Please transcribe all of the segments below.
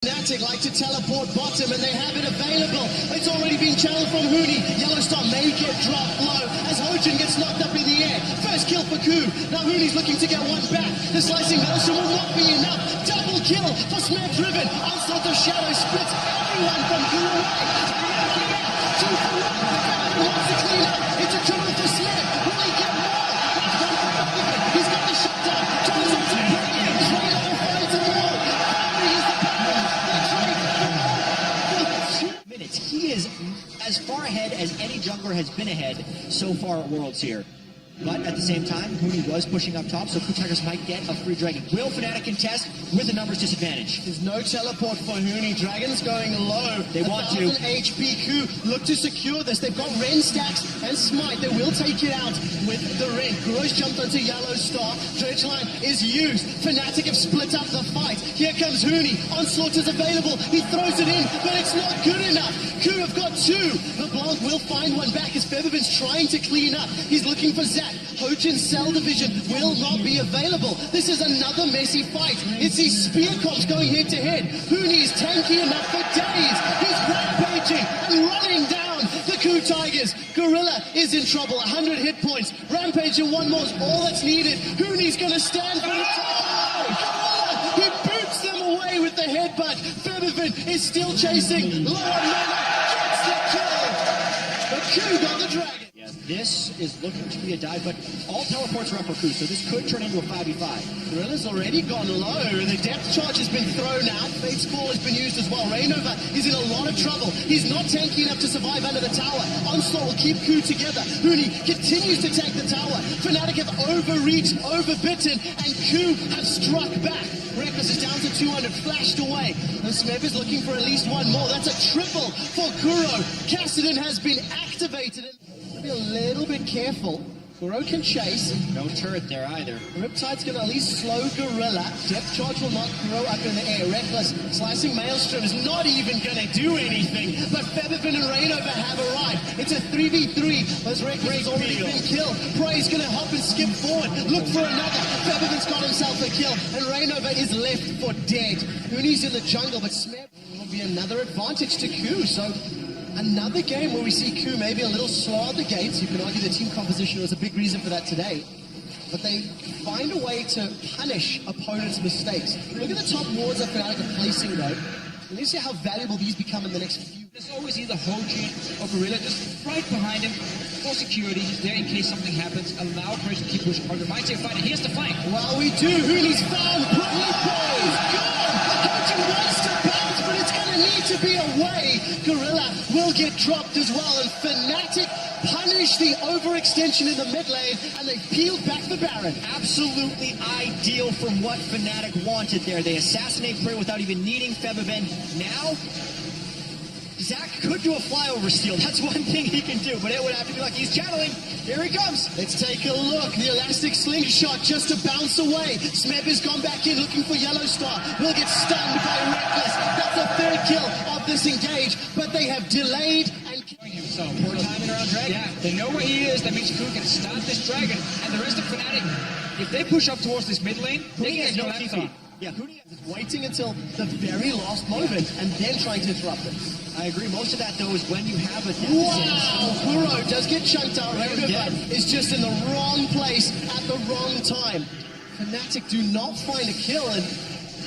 FNATIC like to teleport bottom and they have it available. It's already been channeled from Hooney. Yellowstar may get dropped low as Hojin gets knocked up in the air. First kill for KOO. Now Hooney's looking to get one back. The slicing motion will not be enough. Double kill for Smeb Driven. Onslaught of Shadow splits everyone from KOO away. 2 for 1. Wants to clean up. It's a triple for Smeb. Will he get more? He's got the shutdown. Turns into Brady. Trailer finds a wall. He is as far ahead as any jungler has been ahead so far at Worlds here. But at the same time, Hooney was pushing up top, so KOO Tigers might get a free dragon. Will FNATIC contest with a numbers disadvantage? There's no teleport for Hooney. Dragon's going low. They want to. 1,000 HP. KOO look to secure this. They've got Ren stacks and Smite. They will take it out with the Ren. Gross jumped onto Yellowstar. Dredge line is used. FNATIC have split up the fight. Here comes Hooney. Onslaught is available. He throws it in, but it's not good enough. KOO have got 2. LeBlanc will find one back as Feathervin's trying to clean up. He's looking for Zach. Hojin's cell division will not be available. This is another messy fight. It's these spear comps going head to head. Hooney's tanky enough for days. He's rampaging and running down the KOO Tigers. Gorilla is in trouble. 100 hit points. Rampage and one more is all that's needed. Hooney's going to stand for it. Gorilla, he boots them away with the headbutt. Feathervin is still chasing. Low on mana. Gets the kill. But KOO got the dragon. This is looking to be a dive, but all teleports are up for KOO, so this could turn into a 5v5. Gorilla's already gone low. The depth charge has been thrown out. Fate's Call has been used as well. Rainova is in a lot of trouble. He's not tanky enough to survive under the tower. Onslaught will keep KOO together. Hooney continues to tank the tower. FNATIC have overreached, overbitten, and KOO have struck back. Reckless is down to 200, flashed away. And Smeb is looking for at least one more. That's a triple for Kuro. Kassadin has been activated. Be a little bit careful. Kuro can chase. No turret there either. Riptide's going to at least slow Gorilla. Depth charge will knock Kuro up in the air. Reckless slicing Maelstrom is not even going to do anything. But Feathervin and Rainova have arrived. It's a 3v3 as Reckless has already been killed. Prey's going to hop and skip forward. Look for another. Feathervin's got himself a kill. And Rainova is left for dead. Hooney's in the jungle, but Smeb will be another advantage to KOO. So another game where we see KOO maybe a little slow at the gates. You can argue the team composition was a big reason for that today. But they find a way to punish opponents' mistakes. Look at the top wards that FNATIC are placing though. And you see how valuable these become in the next few. There's always either Hojin or Gorilla just right behind him for security. He's there in case something happens. Allow Prey to keep pushing harder. Might say fighter. Here's the flank. Well, we do. Hooney's found. Prey is gone. Hojin wants to bounce, but it's going to need to be away. Gorilla will get dropped as well, and FNATIC punish the overextension in the mid lane, and they peeled back the Baron. Absolutely ideal from what FNATIC wanted there. They assassinate Prey without even needing Feathervin. Now, Zach could do a flyover steal. That's one thing he can do, but it would have to be like he's channeling. Here he comes. Let's take a look. The elastic slingshot just to bounce away. Smeb has gone back in looking for Yellowstar. Will get stunned by Reckless. That's the 3rd kill of this engage, but they have delayed and So poor timing around Dragon. Yeah, they know where he is. That means KOO can stop this Dragon. And the rest of FNATIC, if they push up towards this mid lane, they can get no TP. Yeah, Hooney is waiting until the very last moment and then trying to interrupt it. I agree. Most of that, though, is when you have a deficit. Wow! Kuro does get chunked out. Rainova is just in the wrong place at the wrong time. FNATIC do not find a kill, and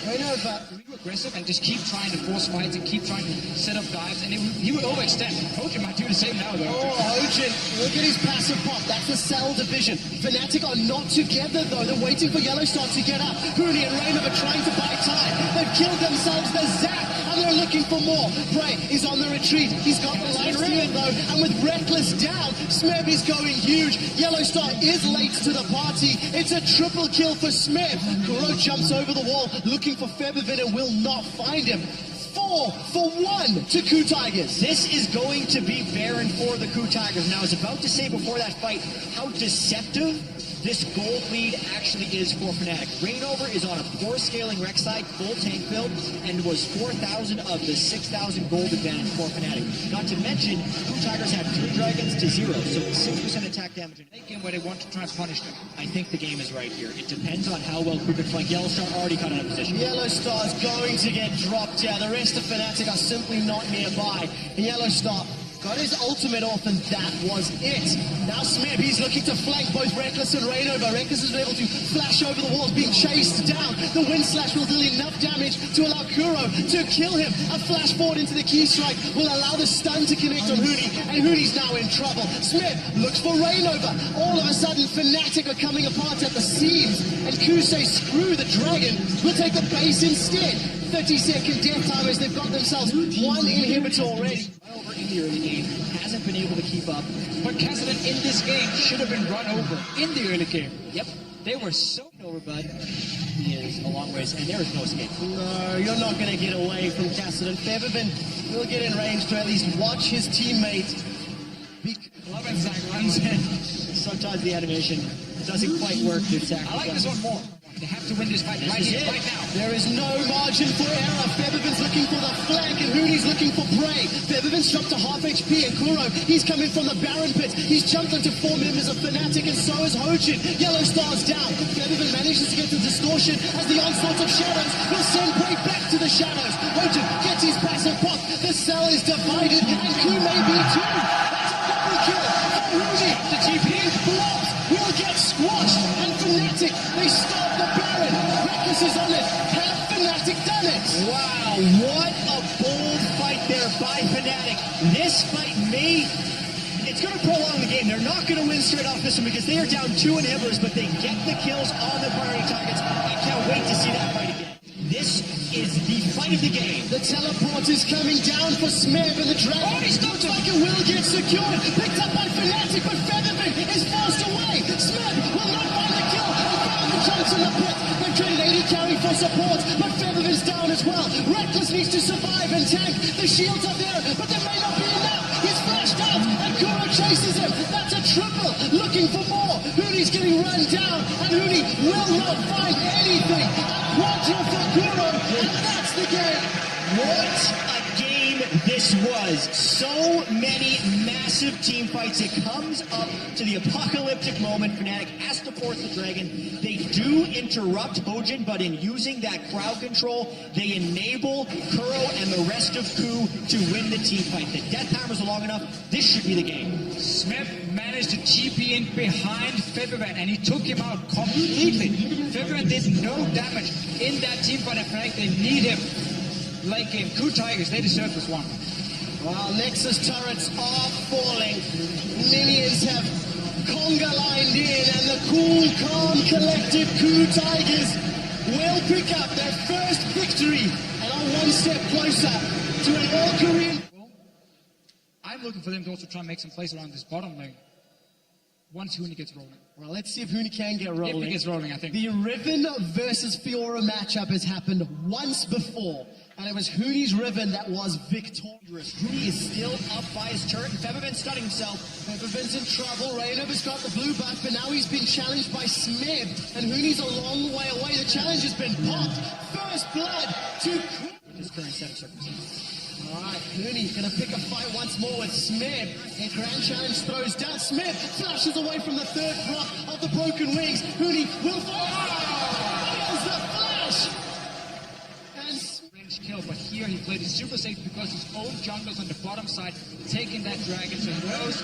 Rainova aggressive and just keep trying to force fights and keep trying to set up dives, and he would overextend. Hojin might do the same now, though. Oh, Hojin, look at his passive pop. That's the cell division. FNATIC are not together, though. They're waiting for Yellowstar to get up. Hooney and Rainova trying to buy time. They've killed themselves. They're Zach, and they're looking for more. Prey is on the retreat. He's got the light steal, though, and with Reckless down, Smeb is going huge. Yellowstar is late to the party. It's a triple kill for Smeb. Kuro jumps over the wall, looking for Feathervin and will not find him. 4 for 1 to KOO Tigers. This is going to be Baron for the KOO Tigers. Now, I was about to say before that fight how deceptive this gold lead actually is for Fnatic. Rainover is on a poor scaling rec side, full tank build, and was 4,000 of the 6,000 gold advantage for Fnatic. Not to mention, KOO Tigers had 3 dragons to 0, so 6% attack damage. Game where they want to try and punish them. I think the game is right here. It depends on how well KOO can flank. Yellow Star already caught out of position. Yellow Star's going to get dropped here. The rest of FNATIC are simply not nearby. And Yellow Star got his ultimate off, and that was it. Now Smith, he's looking to flank both Reckless and Rainover. Reckless has been able to flash over the walls, being chased down. The wind slash will deal enough damage to allow Kuro to kill him. A flash forward into the key strike will allow the stun to connect on Huni, and Huni's now in trouble. Smith looks for Rainover. All of a sudden, FNATIC are coming apart at the seams, and KOO say, screw the dragon, we'll take the base instead. 30-second death time as they've got themselves one inhibitor already. Over in the early game, hasn't been able to keep up. But Cassidy in this game should have been run over in the early game. Yep, They were so over, bud. He is a long ways, and there is no escape. No, you're not going to get away from Cassidy. Featherman will get in range to at least watch his teammate. Love and Zach runs in. Sometimes the animation doesn't quite work. I like this one more. They have to win this fight right here, right now. There is no margin for error. Featherman's looking for the flank, and Hooney's looking for prey. Featherman's dropped to half HP, and Kuro, he's coming from the Baron pit. He's jumped onto 4 members of FNATIC, and so is Hojin. Yellow Star's down. Featherman manages to get the distortion as the onslaught of shadows will send prey back to the shadows. Hojin gets his passive pop. The cell is divided, and KOO may be too. That's a double kill for Hooney. The TP blocks will get squashed, and FNATIC, they stop the Baron. Reckless is on it. Have FNATIC done it? Wow, what a bold fight there by FNATIC. This fight it's going to prolong the game. They're not going to win straight off this one because they are down 2 inhibitors, but they get the kills on the priority targets. I can't wait to see that fight again. This is the fight of the game. The teleport is coming down for Smeb, and the dragon looks like it will get secured. Picked up by FNATIC, but Featherman is forced away. Smeb will not find the kill, and Featherman jumps in the pit. They've traded 80 carry for support, but Featherman's down as well. Reckless needs to survive and tank. The shields are there, but there may not be enough. He's flashed out, and Kuro chases him. That's a triple, looking for more. Hooney's getting run down, and Hooney will not find anything. A quadra for Kuro, and that's the game. What a game this was. So many massive team fights. It comes up to the apocalyptic moment. FNATIC has to force the dragon. They do interrupt Hojin, but in using that crowd control, they enable Kuro and the rest of KOO to win the team fight. The death timers are long enough. This should be the game. Smith managed to TP in behind Featherman, and he took him out completely. Featherman did no damage in that team fight. In fact, they need him. Late game, KOO Tigers, they deserve this one. While Nexus turrets are falling, minions have conga lined in, and the cool, calm, collected KOO Tigers will pick up their first victory and are one step closer to an all-Korean. I'm looking for them to also try and make some plays around this bottom lane once Huni gets rolling. Well, let's see if Huni can get rolling. If he gets rolling, I think. The Riven versus Fiora matchup has happened once before, and it was Huni's Riven that was victorious. Huni is still up by his turret, and Featherman's stunning himself. Featherman's in trouble. Rainover's got the blue buff, but now he's been challenged by Smeb, and Huni's a long way away. The challenge has been popped. First blood to With his current set of circumstances. all right, Huni gonna pick a fight once more with Smeb. And Grand Challenge throws down. Smeb flashes away from the third block of the broken wings. Huni will there's the flash! And Range kill, but here he played it super safe because his own jungler's on the bottom side, taking that dragon, so he knows,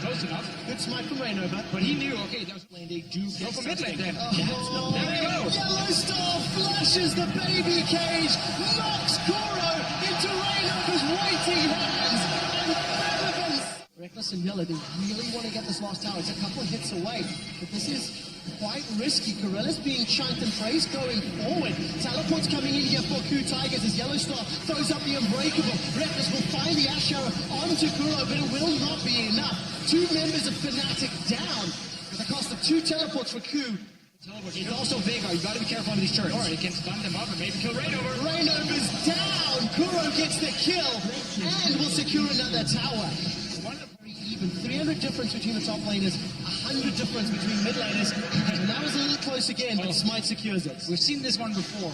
close enough. good smite from Rainover. But he knew, okay, that was Lane, they do go get for mid lane then. Oh, There we go. Yellow Star flashes the baby cage, knocks Kuro into Rainover's waiting hands, and Featherman's... Reckless and Miller, they really want to get this last tower. It's a couple hits away, but this is quite risky. Korilla's being chunked and Prey's going forward. Teleport's coming in here for KOO Tigers as Yellow Star throws up the Unbreakable. Reckless will find the Ash Arrow onto Kuro, but it will not be enough. 2 members of FNATIC down at the cost of 2 teleports for KOO. It's also Veigar. You got to be careful on these turrets. Or he can stun them up and maybe kill Rainover. Rainover's down. Kuro gets the kill and will secure another tower. Even 300 difference between the top laners, 100 difference between mid laners, and that was a little close again, but Smite secures it. We've seen this one before.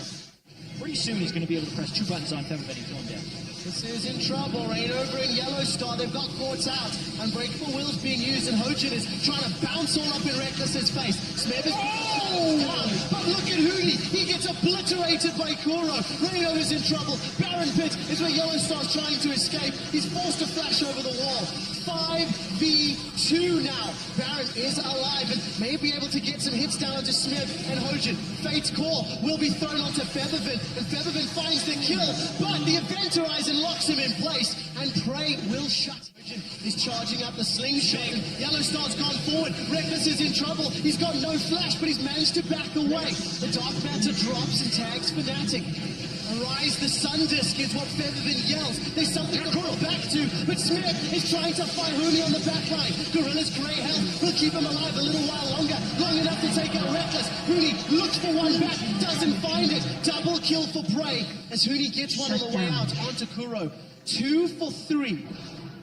Pretty soon he's going to be able to press 2 buttons on Featherman and kill him down. This is in trouble. Rain over in Yellow Star. They've got courts out. Unbreakable Will's being used, and Hojin is trying to bounce all up in Reckless's face. Smith is down, but look at Hootie. He gets obliterated by Kuro. Rain over's in trouble. Baron Pit is where Yellow Star's trying to escape. He's forced to flash over the wall. 5v2 now. Baron is alive and may be able to get some hits down onto Smith and Hojin. Fate's Call will be thrown onto Feathervin, and Feathervin finds the kill, but the Event Horizon locks him in place, and Prey will shut. Hojin is charging up the slingshot, and Yellow Star's gone forward. Reckless is in trouble. He's got no flash, but he's managed to back away. The Dark Matter drops and tags FNATIC. Arise the Sun Disk is what Feathervin yells. There's something to fall back to, but Smith is trying to fight Hooney on the back line. Gorilla's grey health will keep him alive a little while longer, long enough to take out Reckless. Hooney looks for one back, doesn't find it. Double kill for Prey as Hooney gets one on the way out onto Kuro. 2 for 3.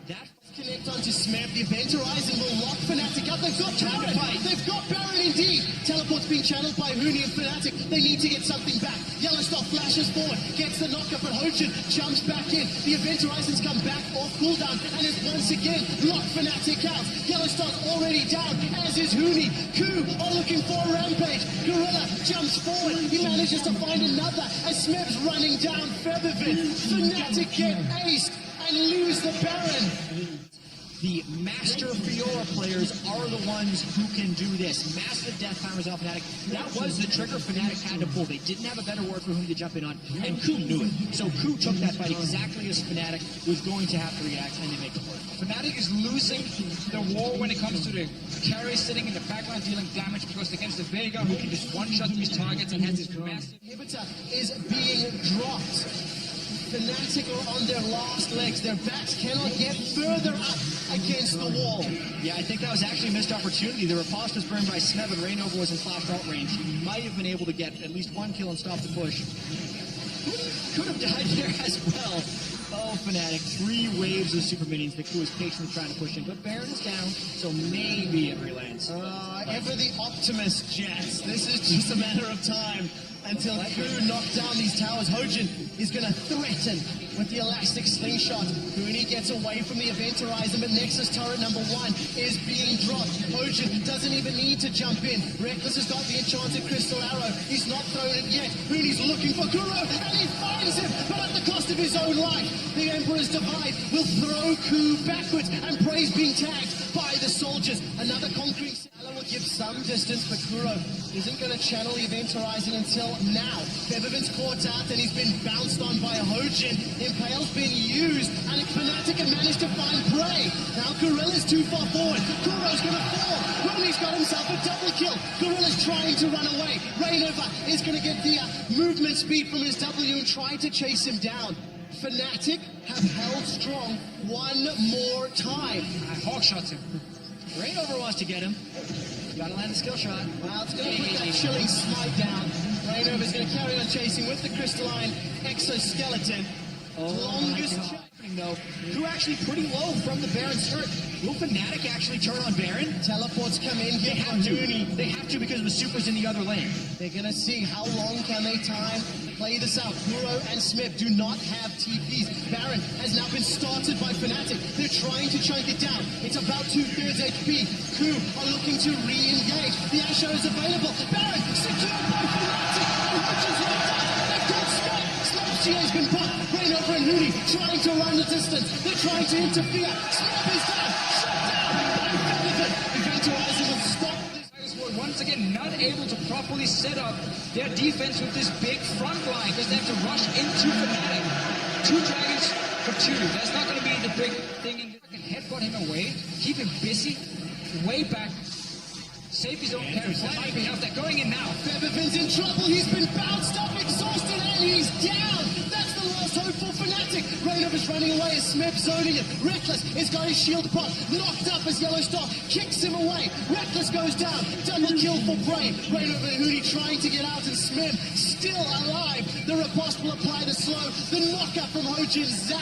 That connect onto Smith. The Event Horizon will lock FNATIC up. They've got Baron. They've got Baron indeed. Teleport's being channeled by Hooney and FNATIC. They need to get something back. Yellow Star flashes forward, gets the knockup, but Hojin jumps back in. The Event Horizons come back off cooldown and is once again locked FNATIC out. Yellow Star's already down, as is Hooney. KOO are looking for a rampage. Gorilla jumps forward. He manages to find another as Smith's running down Feathervin. FNATIC get aced and lose the Baron. The Master Fiora players are the ones who can do this. Massive death timers on FNATIC. That was the trigger FNATIC had to pull. They didn't have a better word for whom to jump in on, and KOO knew it. So KOO took that fight exactly as FNATIC was going to have to react, and they make it work. FNATIC is losing the war when it comes to the carry sitting in the backline dealing damage, because against the Vega, who can just one-shot these targets and has this massive... Inhibitor is being dropped. FNATIC are on their last legs. Their backs cannot get further up against the wall. Yeah, I think that was actually a missed opportunity. The riposte was burned by Snev, and Rainover was in flash ult range. He might have been able to get at least one kill and stop the push. Could have died there as well. Oh, FNATIC, 3 waves of super minions. The KOO is patiently trying to push in, but Baron is down, so maybe it relands. Ever the optimist, Jets. This is just a matter of time until KOO knocks down these towers. Hojin is going to threaten with the elastic slingshot. Hooney gets away from the Event Horizon, but Nexus turret number 1 is being dropped. Hojin doesn't even need to jump in. Reckless has got the enchanted crystal arrow. He's not thrown it yet. Hooney's looking for Kuro, and he finds him, but at the cost of his own life. The Emperor's Divide will throw KOO backwards, and Prey's being tagged by the soldiers. Another concrete Salah will give some distance, but Kuro isn't going to channel the Event Horizon until now. Feathervin's caught out, and he's been bounced on by Hojin. Impale's been used, and FNATIC have managed to find Prey. Now Gorilla's too far forward. Kuro's going to fall. Ronnie's got himself a double kill. Gorilla's trying to run away. Rainover is going to get the movement speed from his W and try to chase him down. FNATIC have held strong one more time. Hawk shots him. Rainover wants to get him. Gotta land the skill shot. Well, it's going to put that chilling smite down. Rainover's going to carry on chasing with the crystalline exoskeleton. Longest happening though. KOO actually pretty low from the Baron's turret. Will FNATIC actually turn on Baron? Teleports come in here. They have to because the super's in the other lane. They're going to see how long can they play this out. Kuro and Smith do not have TPs. Baron has now been started by FNATIC. They're trying to chunk it down. It's about 2/3 HP. KOO are looking to re-engage. The Asho is available. Baron secured by FNATIC. Richards locked out. They've got Smith. Snapshier's been put. Rainover and Hooney trying to run the distance. They're trying to interfere. Smith is down. Shut down by Feathervin. Event Horizon will stop this. Tigers were once again not able to properly set up their defense with this big front line, because they have to rush into FNATIC. 2 dragons for 2. That's not going to be the big thing. I can headbutt him away, keep him busy, way back, save his own carries. That might be enough. They're going in now. Feathervin's in trouble. He's been bounced up, exhausted, and he's down. That's the last hope for FNATIC. Rainover's running away as Smith zoning it. Reckless has got his shield pop knocked up as Yellow Star kicks him away. Reckless goes down. Double kill for Prey. Rainover and Hooney trying to get out, and Smith still alive. The riposte will apply the slow. The knockup from Hojin Zap.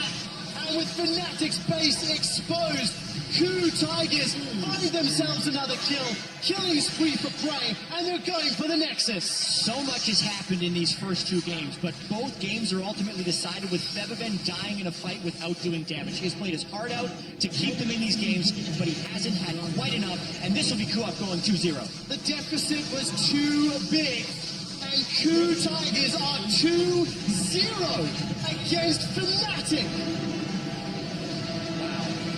And with FNATIC's base exposed, KOO Tigers find themselves another kill. Killing spree for Prey, and they're going for the Nexus. So much has happened in these first two games, but both games are ultimately decided with FebiVen dying in a fight without doing damage. He has played his heart out to keep them in these games, but he hasn't had quite enough, and this will be KOO going 2-0. The deficit was too big, and KOO Tigers are 2-0 against FNATIC.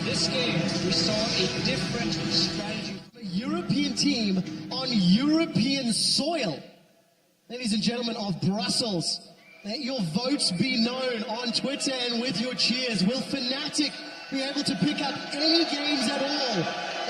This game, we saw a different strategy. A European team on European soil. Ladies and gentlemen of Brussels, let your votes be known on Twitter and with your cheers. Will FNATIC be able to pick up any games at all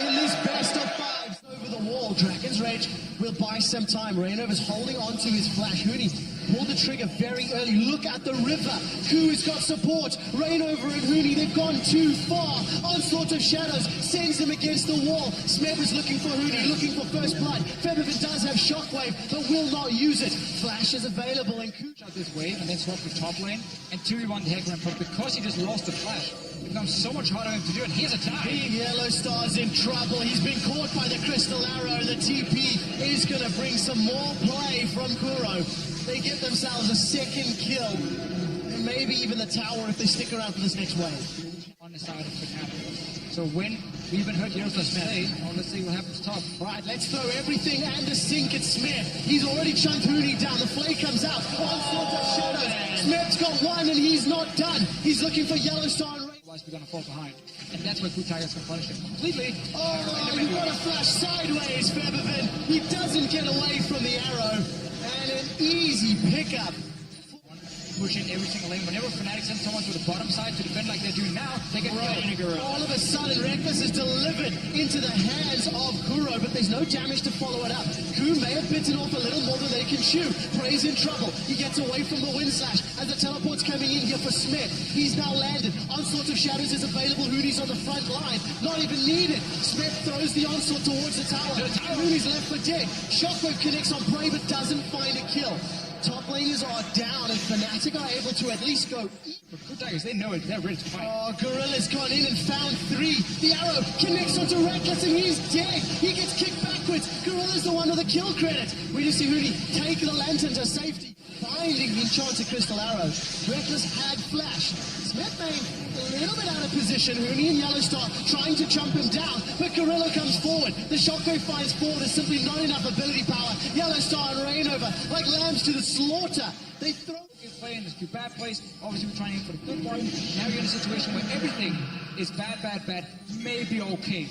in this best of fives? Over the wall, Dragon's Rage will buy some time. Reinover's holding on to his flash. Hooney pulled the trigger very early. Look at the river. KOO's got support. Reinover and Hooney, they've gone too far. Onslaught of Shadows sends them against the wall. Smeb is looking for Hooney, looking for first blood. FebiVen does have Shockwave, but will not use it. Flash is available, and KOO Out this wave and then swap to top lane and 2v1 the Heckler, but because he just lost the flash, it becomes so much harder for him to do, and here's a tie. Yellow Star's in trouble. He's been caught by the Crystal Arrow, and the TP is going to bring some more play from Kuro. They get themselves a second kill, and maybe even the tower if they stick around for this next wave. On the side of FNATIC. So when we even heard Yellow Star play, let's see what happens top. Right, let's throw everything and a sink at Smith. He's already chunked Hooney down. The flay comes out. Onslaught of Shadows. Smith's got one, and he's not done. He's looking for Yellow Star and Otherwise, we're going to fall behind. And that's where KOO Tigers can punish him completely. oh, he got a flash sideways, FebiVen. He doesn't get away from the arrow. And an easy pickup. Pushing every single lane. Whenever FNATIC sends someone to the bottom side to defend like they're doing now, they get right in a gorilla. All of a sudden, Reckless is delivered into the hands of Kuro, but there's no damage to follow it up. KOO may have bitten off a little more than they can chew. Prey's in trouble. He gets away from the wind slash as the teleport's coming in here for Smith. He's now landed. Onslaught of Shadows is available. Hooney's on the front line. Not even needed. Smith throws the onslaught towards the tower. Hooney's left for dead. Shockwave connects on Prey but doesn't find a kill. Top laners are down, and FNATIC are able to at least go. But KOO Tigers, they know it. They're ready to fight. Oh, Gorilla's gone in and found three. The arrow connects onto Reckless, and he's dead. He gets kicked backwards. Gorilla's the one with the kill credit. We just see Hooney take the lantern to safety, finding the enchanted crystal arrow. Reckless had flash. Smith made a little bit out of position. Hooney and Yellow Star trying to jump him down, but Gorilla comes forward. The Shockwave finds forward. There's simply not enough ability power. Yellow Star and Reinover, like lambs to the slaughter. They throw. Good play and there's two bad plays. Obviously, we're trying for the good one. Now you're in a situation where everything is bad, maybe okay.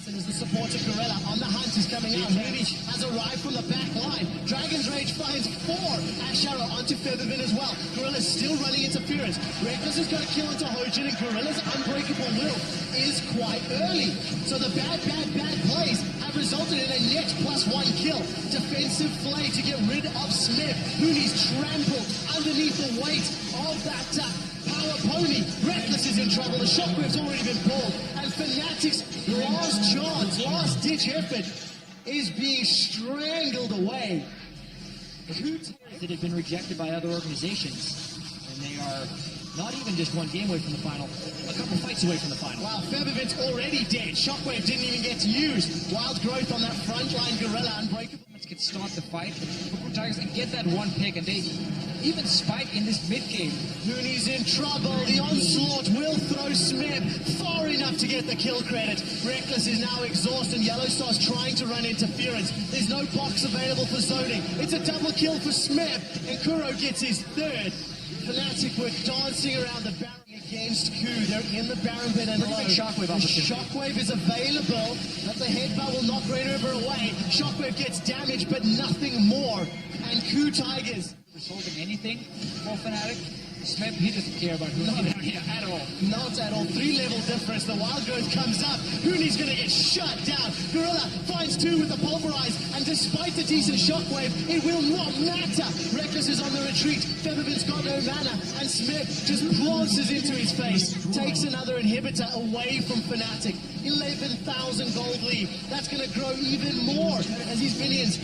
As the support of Gorilla on the hunt is coming out. Hooney has arrived from the back line. Dragon's Rage finds 4. Ash Arrow onto FebiVen as well. Gorilla's still running interference. Reckless has got a kill into Hojin, and Gorilla's unbreakable will is quite early. So the bad plays have resulted in a net +1 kill. Defensive play to get rid of Smith. Hooney's trampled underneath the weight of that power pony. Reckless is in trouble. The Shockwave's already been pulled. And FNATIC's last chance, last ditch effort is being strangled away. That have been rejected by other organizations, and they are not even just one game away from the final, a couple fights away from the final. Wow, FebiVen's already dead. Shockwave didn't even get used. Wild growth on that front line. Gorilla unbreakable. Can start the fight for KOO Tigers and get that one pick, and they even spike in this mid game. Hooney's in trouble. The onslaught will throw Smith far enough to get the kill credit. Reckless is now exhausted. Yellow Star's trying to run interference. There's no box available for zoning. It's a double kill for Smith, and Kuro gets his third. FNATIC were dancing around the barrier against KOO. They're in the Baron pit and low. Shockwave opportunity. Shockwave is available, but the headbutt will knock Reinover away. Shockwave gets damaged, but nothing more. And KOO Tigers Resolving anything for FNATIC. Smith, he doesn't care about Hooney down here at all. Not at all. 3-level difference. The wild growth comes up. Hooney's going to get shut down. Gorilla finds 2 with the pulverize, and despite the decent shockwave, it will not matter. Reckless is on the retreat. FebiVen's got no mana, and Smith just plances into his face. Takes another inhibitor away from FNATIC. 11,000 gold lead. That's going to grow even more as these minions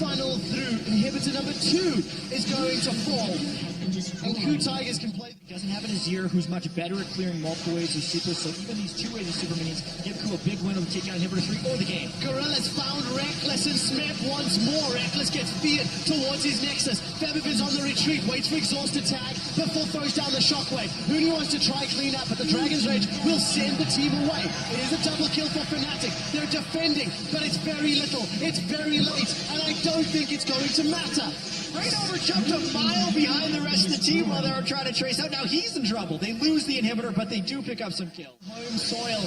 funnel through. Inhibitor number 2 is going to fall. And KOO Tigers can play. Doesn't have an Azir who's much better at clearing multiple waves of super, so even these 2 waves of super minions give KOO a big win over taking down Inhibitor 3 or the game. Gorilla's found Reckless and Smith once more. Reckless gets feared towards his Nexus. Febiven's on the retreat, waits for Exhaust to tag before throws down the Shockwave. Huni wants to try clean up, but the Dragon's Rage will send the team away. It is a double kill for FNATIC. They're defending, but it's very little. It's very late, and I don't think it's going to matter. Reignover jumped a mile behind the rest of the team while they were trying to trace out. Now he's in trouble. They lose the inhibitor, but they do pick up some kills. Home soil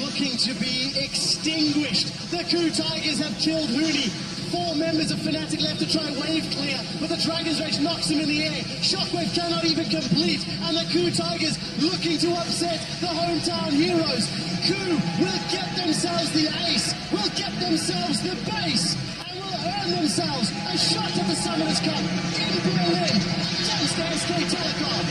looking to be extinguished. The KOO Tigers have killed Huni. 4 members of FNATIC left to try wave clear, but the Dragon's Rage knocks him in the air. Shockwave cannot even complete, and the KOO Tigers looking to upset the hometown heroes. KOO will get themselves the ace, will get themselves the base, and will earn themselves a shot at the Summoners Cup in Berlin against SK Telecom.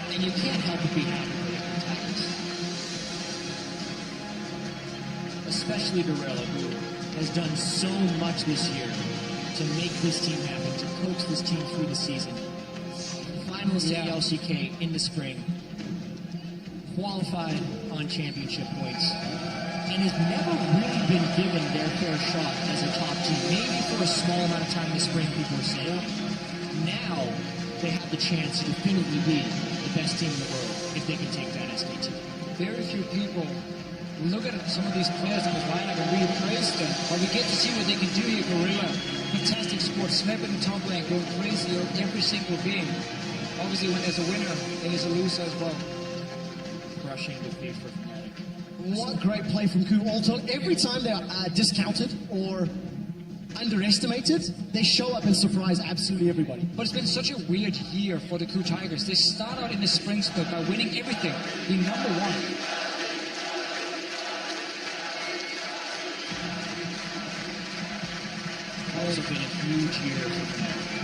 And you can't help but be happy for the Tigers. Especially Gorilla, who has done so much this year to make this team happen, to coax this team through the season. Finalists at the LCK in the spring, qualified on championship points, and has never really been given their fair shot as a top team. Maybe for a small amount of time in the spring, people were saying. Now they have the chance to definitively be the best team in the world if they can take down SKT. Very few people look at some of these players on the lineup and really praise them. But we get to see what they can do here. Gorilla, fantastic sport, snapping and tumbling, going crazy every single game. Obviously, when there's a winner, there's a loser as well. Crushing defeat for FNATIC. What great play from KOO. Also, every time they are discounted or underestimated, they show up and surprise absolutely everybody. But it's been such a weird year for the KOO Tigers. They start out in the spring split by winning everything, being number 1. Also been a huge year for FNATIC.